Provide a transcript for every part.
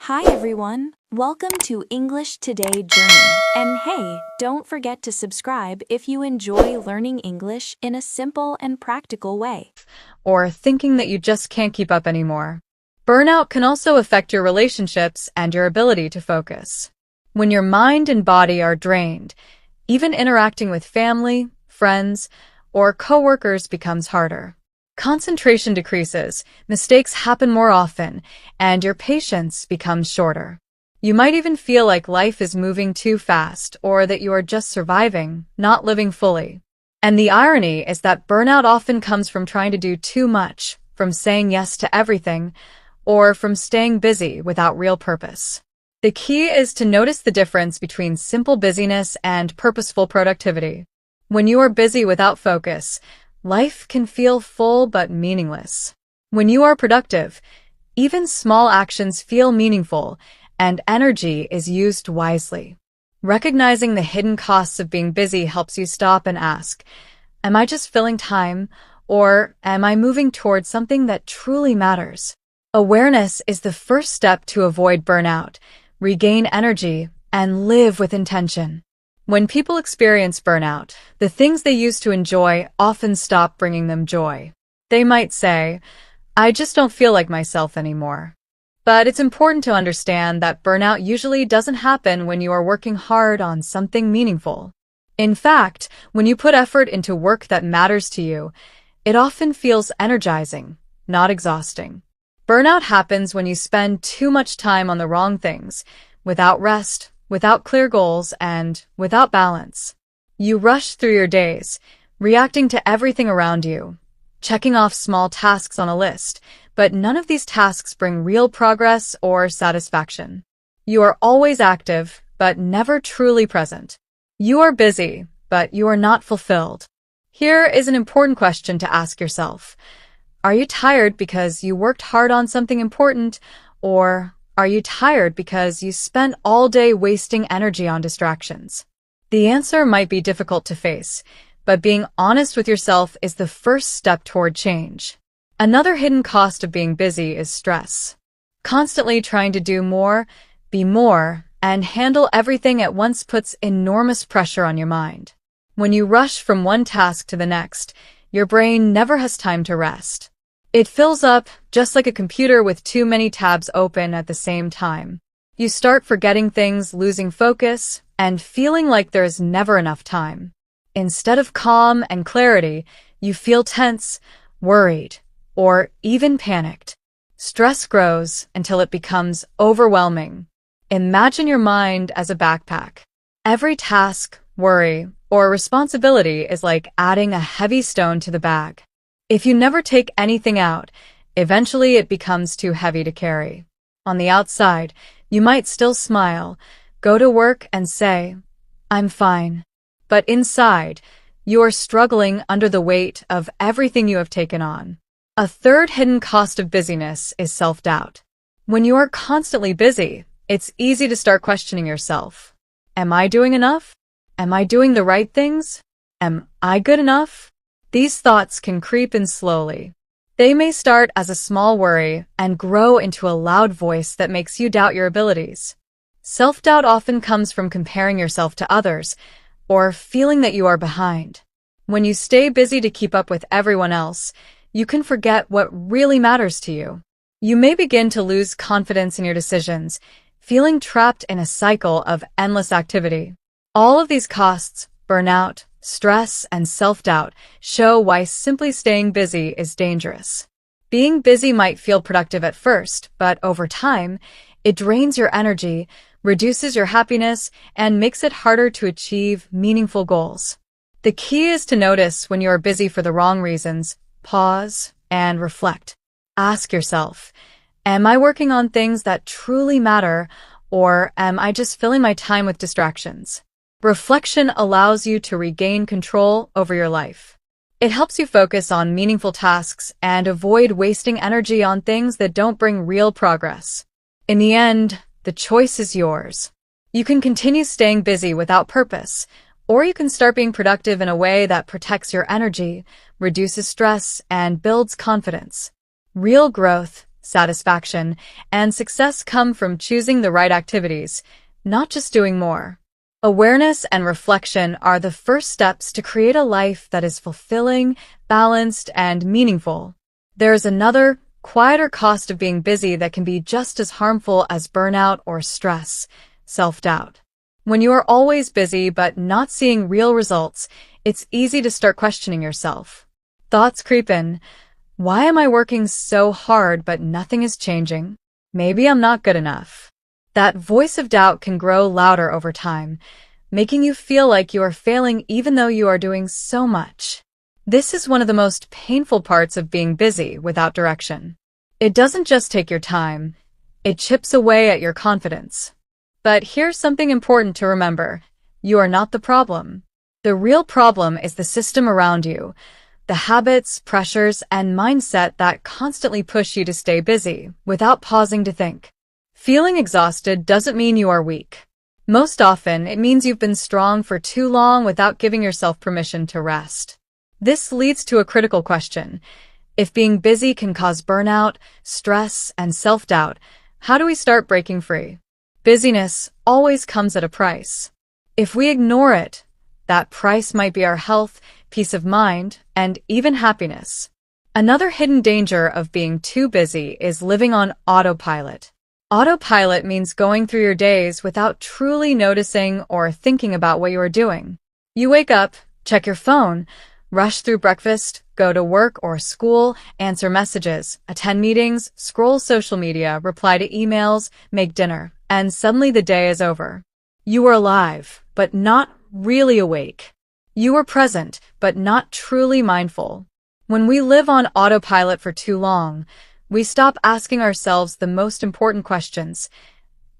Hi everyone, welcome to English Today Journey. And hey, don't forget to subscribe if you enjoy learning English in a simple and practical way. Or thinking that you just can't keep up anymore. Burnout can also affect your relationships and your ability to focus. When your mind and body are drained, even interacting with family, friends, or coworkers becomes harder. Concentration decreases, mistakes happen more often, and your patience becomes shorter. You might even feel like life is moving too fast or that you are just surviving, not living fully. And the irony is that burnout often comes from trying to do too much, from saying yes to everything, or from staying busy without real purpose. The key is to notice the difference between simple busyness and purposeful productivity. When you are busy without focus, life can feel full but meaningless. When you are productive, even small actions feel meaningful, and energy is used wisely. Recognizing the hidden costs of being busy helps you stop and ask, am I just filling time, or am I moving towards something that truly matters? Awareness is the first step to avoid burnout, regain energy, and live with intention. When people experience burnout, the things they used to enjoy often stop bringing them joy. They might say, I just don't feel like myself anymore. But it's important to understand that burnout usually doesn't happen when you are working hard on something meaningful. In fact, when you put effort into work that matters to you, it often feels energizing, not exhausting. Burnout happens when you spend too much time on the wrong things, without rest, without clear goals, and without balance. You rush through your days, reacting to everything around you, checking off small tasks on a list, but none of these tasks bring real progress or satisfaction. You are always active, but never truly present. You are busy, but you are not fulfilled. Here is an important question to ask yourself. Are you tired because you worked hard on something important, or are you tired because you spent all day wasting energy on distractions? The answer might be difficult to face, but being honest with yourself is the first step toward change. Another hidden cost of being busy is stress. Constantly trying to do more, be more, and handle everything at once puts enormous pressure on your mind. When you rush from one task to the next, your brain never has time to rest. It fills up, just like a computer with too many tabs open at the same time. You start forgetting things, losing focus, and feeling like there is never enough time. Instead of calm and clarity, you feel tense, worried, or even panicked. Stress grows until it becomes overwhelming. Imagine your mind as a backpack. Every task, worry, or responsibility is like adding a heavy stone to the bag. If you never take anything out, eventually it becomes too heavy to carry. On the outside, you might still smile, go to work and say, I'm fine. But inside, you are struggling under the weight of everything you have taken on. A third hidden cost of busyness is self-doubt. When you are constantly busy, it's easy to start questioning yourself. Am I doing enough? Am I doing the right things? Am I good enough? These thoughts can creep in slowly. They may start as a small worry and grow into a loud voice that makes you doubt your abilities. Self-doubt often comes from comparing yourself to others or feeling that you are behind. When you stay busy to keep up with everyone else, you can forget what really matters to you. You may begin to lose confidence in your decisions, feeling trapped in a cycle of endless activity. All of these costs, burnout, stress, and self-doubt, show why simply staying busy is dangerous. Being busy might feel productive at first, but over time, it drains your energy, reduces your happiness, and makes it harder to achieve meaningful goals. The key is to notice when you are busy for the wrong reasons, pause, and reflect. Ask yourself, am I working on things that truly matter, or am I just filling my time with distractions? Reflection allows you to regain control over your life. It helps you focus on meaningful tasks and avoid wasting energy on things that don't bring real progress. In the end, the choice is yours. You can continue staying busy without purpose, or you can start being productive in a way that protects your energy, reduces stress, and builds confidence. Real growth, satisfaction, and success come from choosing the right activities, not just doing more. Awareness and reflection are the first steps to create a life that is fulfilling, balanced, and meaningful. There is another, quieter cost of being busy that can be just as harmful as burnout or stress: self-doubt. When you are always busy but not seeing real results, it's easy to start questioning yourself. Thoughts creep in. Why am I working so hard but nothing is changing? Maybe I'm not good enough. That voice of doubt can grow louder over time, making you feel like you are failing even though you are doing so much. This is one of the most painful parts of being busy without direction. It doesn't just take your time, it chips away at your confidence. But here's something important to remember. You are not the problem. The real problem is the system around you, the habits, pressures, and mindset that constantly push you to stay busy without pausing to think. Feeling exhausted doesn't mean you are weak. Most often, it means you've been strong for too long without giving yourself permission to rest. This leads to a critical question. If being busy can cause burnout, stress, and self-doubt, how do we start breaking free? Busyness always comes at a price. If we ignore it, that price might be our health, peace of mind, and even happiness. Another hidden danger of being too busy is living on autopilot. Autopilot means going through your days without truly noticing or thinking about what you are doing. You wake up, check your phone, rush through breakfast, go to work or school, answer messages, attend meetings, scroll social media, reply to emails, make dinner, and suddenly the day is over. You were alive, but not really awake. You were present, but not truly mindful. When we live on autopilot for too long, we stop asking ourselves the most important questions.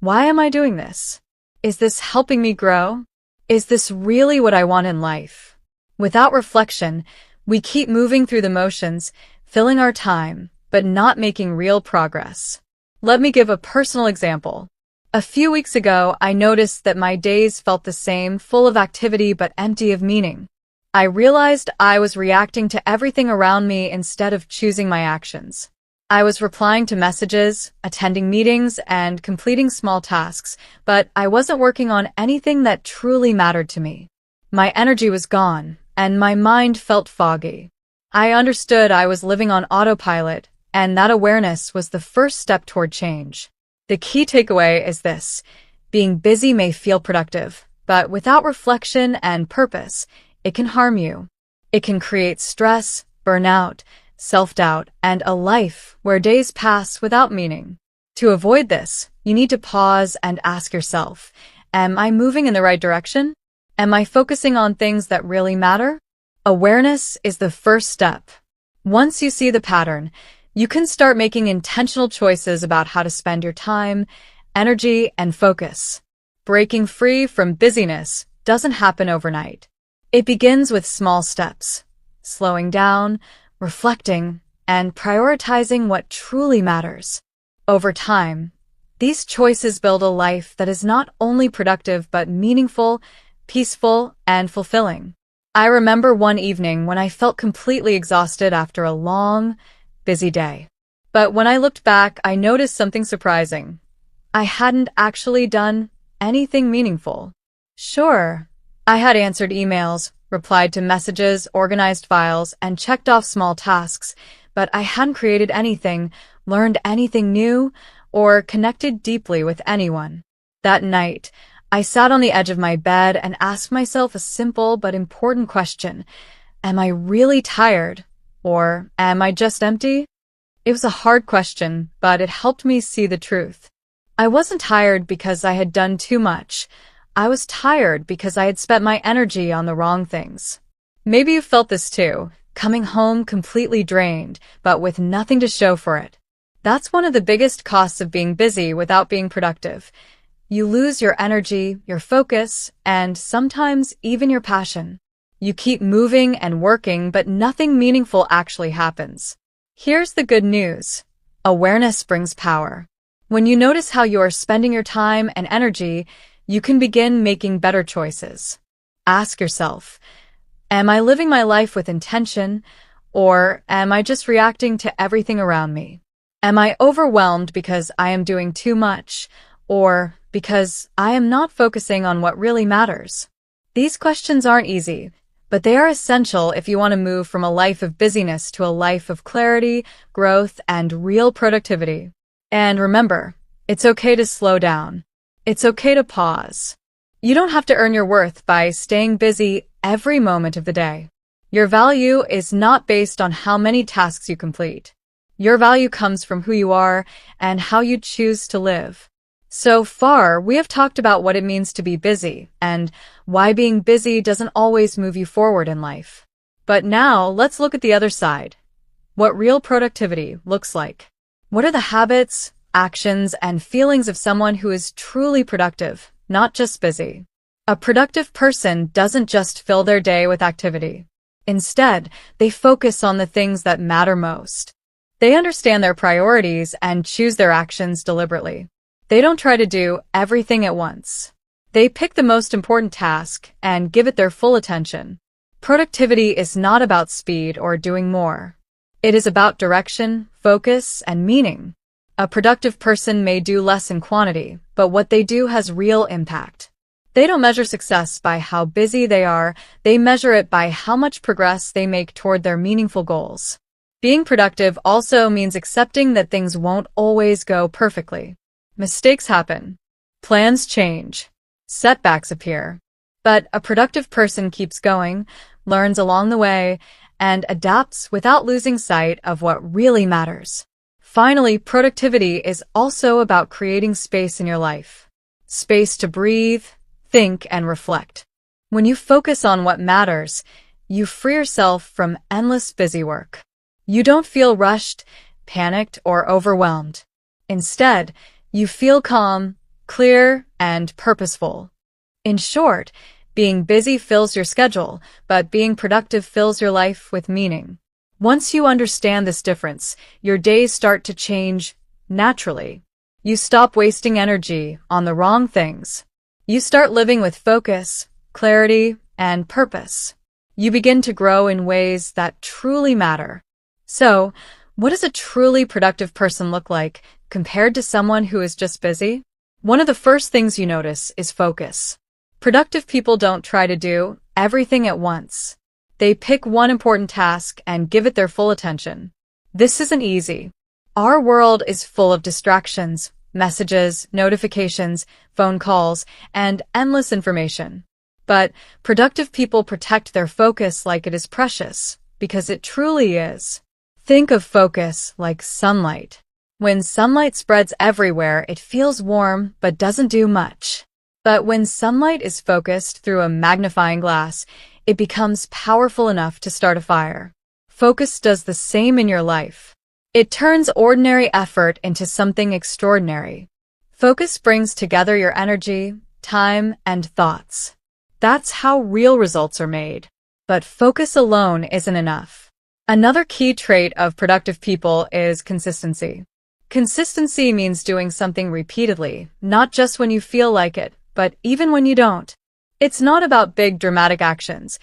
Why am I doing this? Is this helping me grow? Is this really what I want in life? Without reflection, we keep moving through the motions, filling our time, but not making real progress. Let me give a personal example. A few weeks ago, I noticed that my days felt the same, full of activity but empty of meaning. I realized I was reacting to everything around me instead of choosing my actions. I was replying to messages, attending meetings, and completing small tasks, but I wasn't working on anything that truly mattered to me. My energy was gone, and my mind felt foggy. I understood I was living on autopilot, and that awareness was the first step toward change. The key takeaway is this: being busy may feel productive, but without reflection and purpose, it can harm you. It can create stress, burnout, self-doubt, and a life where days pass without meaning. To avoid this, you need to pause and ask yourself, am I moving in the right direction? Am I focusing on things that really matter? Awareness is the first step. Once you see the pattern, you can start making intentional choices about how to spend your time, energy, and focus. Breaking free from busyness doesn't happen overnight. It begins with small steps, slowing down, reflecting, and prioritizing what truly matters. Over time, these choices build a life that is not only productive but meaningful, peaceful, and fulfilling. I remember one evening when I felt completely exhausted after a long, busy day. But when I looked back, I noticed something surprising. I hadn't actually done anything meaningful. Sure, I had answered emails, replied to messages, organized files, and checked off small tasks, but I hadn't created anything, learned anything new, or connected deeply with anyone. That night, I sat on the edge of my bed and asked myself a simple but important question. Am I really tired? Or am I just empty? It was a hard question, but it helped me see the truth. I wasn't tired because I had done too much. I was tired because I had spent my energy on the wrong things. Maybe you felt this too, coming home completely drained, but with nothing to show for it. That's one of the biggest costs of being busy without being productive. You lose your energy, your focus, and sometimes even your passion. You keep moving and working, but nothing meaningful actually happens. Here's the good news. Awareness brings power. When you notice how you are spending your time and energy, you can begin making better choices. Ask yourself, am I living my life with intention, or am I just reacting to everything around me? Am I overwhelmed because I am doing too much, or because I am not focusing on what really matters? These questions aren't easy, but they are essential if you want to move from a life of busyness to a life of clarity, growth, and real productivity. And remember, it's okay to slow down. It's okay to pause. You don't have to earn your worth by staying busy every moment of the day. Your value is not based on how many tasks you complete. Your value comes from who you are and how you choose to live. So far, we have talked about what it means to be busy and why being busy doesn't always move you forward in life. But now, let's look at the other side. What real productivity looks like. What are the habits, actions, and feelings of someone who is truly productive, not just busy? A productive person doesn't just fill their day with activity. Instead, they focus on the things that matter most. They understand their priorities and choose their actions deliberately. They don't try to do everything at once. They pick the most important task and give it their full attention. Productivity is not about speed or doing more. It is about direction, focus, and meaning. A productive person may do less in quantity, but what they do has real impact. They don't measure success by how busy they are, they measure it by how much progress they make toward their meaningful goals. Being productive also means accepting that things won't always go perfectly. Mistakes happen. Plans change. Setbacks appear. But a productive person keeps going, learns along the way, and adapts without losing sight of what really matters. Finally, productivity is also about creating space in your life. Space to breathe, think, and reflect. When you focus on what matters, you free yourself from endless busy work. You don't feel rushed, panicked, or overwhelmed. Instead, you feel calm, clear, and purposeful. In short, being busy fills your schedule, but being productive fills your life with meaning. Once you understand this difference, your days start to change naturally. You stop wasting energy on the wrong things. You start living with focus, clarity, and purpose. You begin to grow in ways that truly matter. So, what does a truly productive person look like compared to someone who is just busy? One of the first things you notice is focus. Productive people don't try to do everything at once. They pick one important task and give it their full attention. This isn't easy. Our world is full of distractions, messages, notifications, phone calls, and endless information. But productive people protect their focus like it is precious, because it truly is. Think of focus like sunlight. When sunlight spreads everywhere, it feels warm but doesn't do much. But when sunlight is focused through a magnifying glass, it becomes powerful enough to start a fire. Focus does the same in your life. It turns ordinary effort into something extraordinary. Focus brings together your energy, time, and thoughts. That's how real results are made. But focus alone isn't enough. Another key trait of productive people is consistency. Consistency means doing something repeatedly, not just when you feel like it, but even when you don't. It's not about big dramatic actions.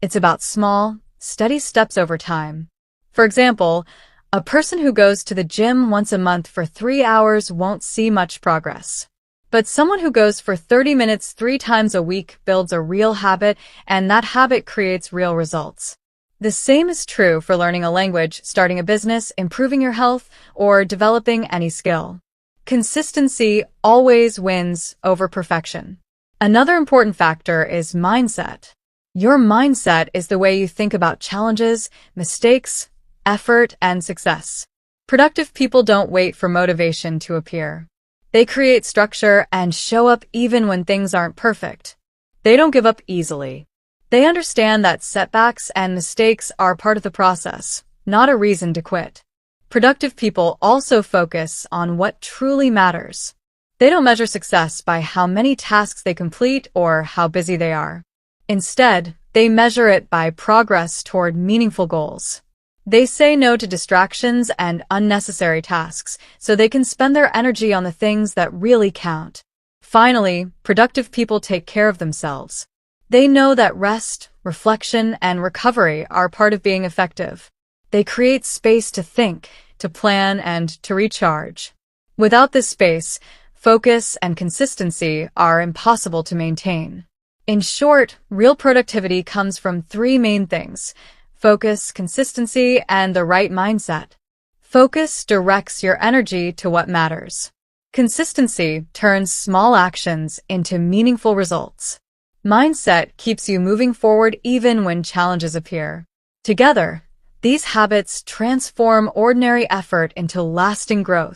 It's about small, steady steps over time. For example, a person who goes to the gym once a month for 3 hours won't see much progress. But someone who goes for 30 minutes 3 times a week builds a real habit, and that habit creates real results. The same is true for learning a language, starting a business, improving your health, or developing any skill. Consistency always wins over perfection. Another important factor is mindset. Your mindset is the way you think about challenges, mistakes, effort, and success. Productive people don't wait for motivation to appear. They create structure and show up even when things aren't perfect. They don't give up easily. They understand that setbacks and mistakes are part of the process, not a reason to quit. Productive people also focus on what truly matters. They don't measure success by how many tasks they complete or how busy they are. Instead, they measure it by progress toward meaningful goals. They say no to distractions and unnecessary tasks so they can spend their energy on the things that really count. Finally, productive people take care of themselves. They know that rest, reflection, and recovery are part of being effective. They create space to think, to plan, and to recharge. Without this space, focus and consistency are impossible to maintain. In short, real productivity comes from three main things: focus, consistency, and the right mindset. Focus directs your energy to what matters. Consistency turns small actions into meaningful results. Mindset keeps you moving forward even when challenges appear. Together, these habits transform ordinary effort into lasting growth.